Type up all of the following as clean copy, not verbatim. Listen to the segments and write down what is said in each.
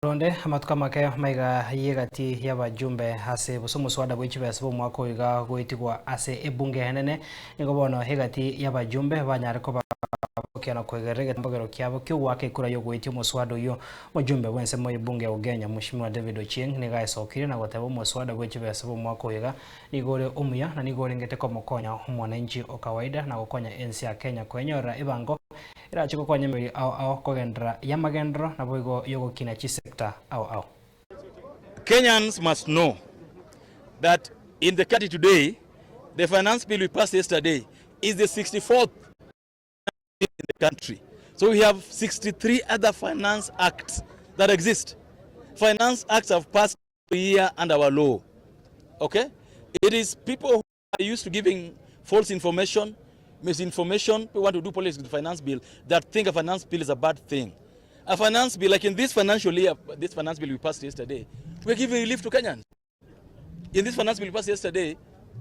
Ronde amatuka make maiga yegati y'abajumbe hase Omoswada Bw'Echibesa bomwaka oiga gwitigwa ase ebunge henene nigo bono hegati y'abajumbe banyare ko bakena kwegerege mbogero kyabo kyugwaka ikura yo gwitia Omoswada uyo mujumbe wense mo ebunge ogenya Mheshimiwa David OCHIENG niga esokire na goteba Omoswada Bw'Echibesa bomwaka oiga nigore OMUYA na nigore ngete ko mukonya omwananchi o kawaida na gokonya ensi ya Kenya kwenyora ibango irachiko kwa nyemeri au kogendra yamagendro na boigo yogo kina chisekta au. Kenyans must know that in the country today, the finance bill we passed yesterday is the 64th in the country. So we have 63 other finance acts that exist. Finance acts have passed a year under our law. Okay? It is people who are used to giving false information, misinformation, who want to do politics with the finance bill, that think a finance bill is a bad thing. A finance bill, like in this financial year, this finance bill we passed yesterday, we're giving relief to Kenyans. In this finance bill we passed yesterday,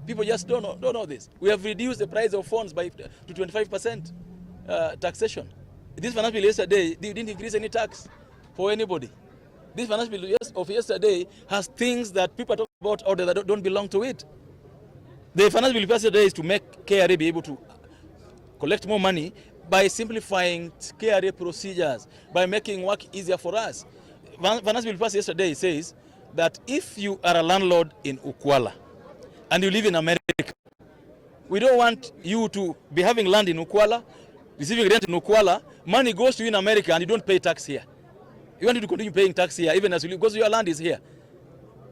people just don't know this. We have reduced the price of phones by to 25% taxation. This finance bill yesterday, they didn't increase any tax for anybody. This finance bill of yesterday has things that people talk about or that don't belong to it. The finance bill passed yesterday is to make KRA be able to collect more money by simplifying KRA procedures, by making work easier for us. Finance bill passed yesterday says that if you are a landlord in Ukwala and you live in America, we don't want you to be having land in Ukwala, receiving rent in Ukwala, money goes to you in America and you don't pay tax here. You want you to continue paying tax here even as you live, because your land is here.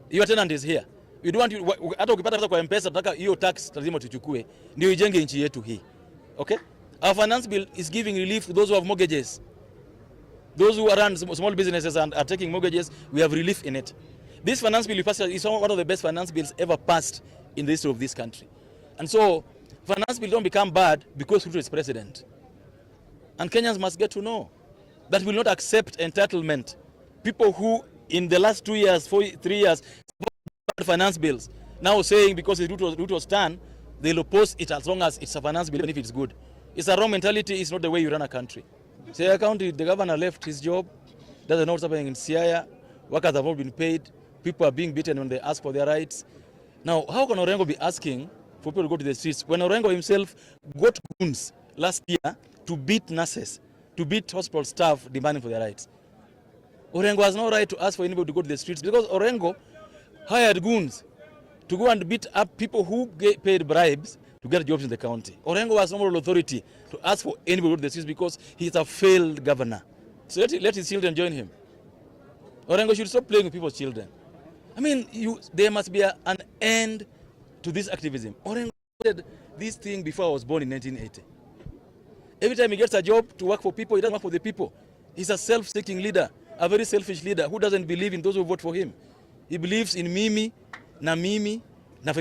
Your tenant is here. We don't want you, hata ukipata kwa M-Pesa tunataka hiyo tax lazima tuchukue ndio ijenge nchi yetu hii. Okay? Our finance bill is giving relief to those who have mortgages. Those who run small businesses and are taking mortgages, we have relief in it. This finance bill is one of the best finance bills ever passed in the history of this country. And so, finance bill don't become bad because Ruto is president. And Kenyans must get to know that we will not accept entitlement. People who, in the last 2 years, 3 years, finance bills, now saying because Ruto's turn, they'll oppose it as long as it's a finance bill, even if it's good. It's a wrong mentality. It's not the way you run a country. Siaya County, the governor left his job. Doesn't know what's happening in Siaya. Workers have not been paid. People are being beaten when they ask for their rights. Now, how can Orengo be asking for people to go to the streets when Orengo himself got goons last year to beat nurses, to beat hospital staff demanding for their rights? Orengo has no right to ask for anybody to go to the streets because Orengo hired goons to go and beat up people who paid bribes to get jobs in the county. Orengo has no moral authority to ask for anybody to go to the streets because he's a failed governor. So let his children join him. Orengo should stop playing with people's children. I mean, there must be an end to this activism. Orengo did this thing before I was born in 1980. Every time he gets a job to work for people, he doesn't work for the people. He's a self-seeking leader, a very selfish leader who doesn't believe in those who vote for him. He believes in Mimi, na Mimi,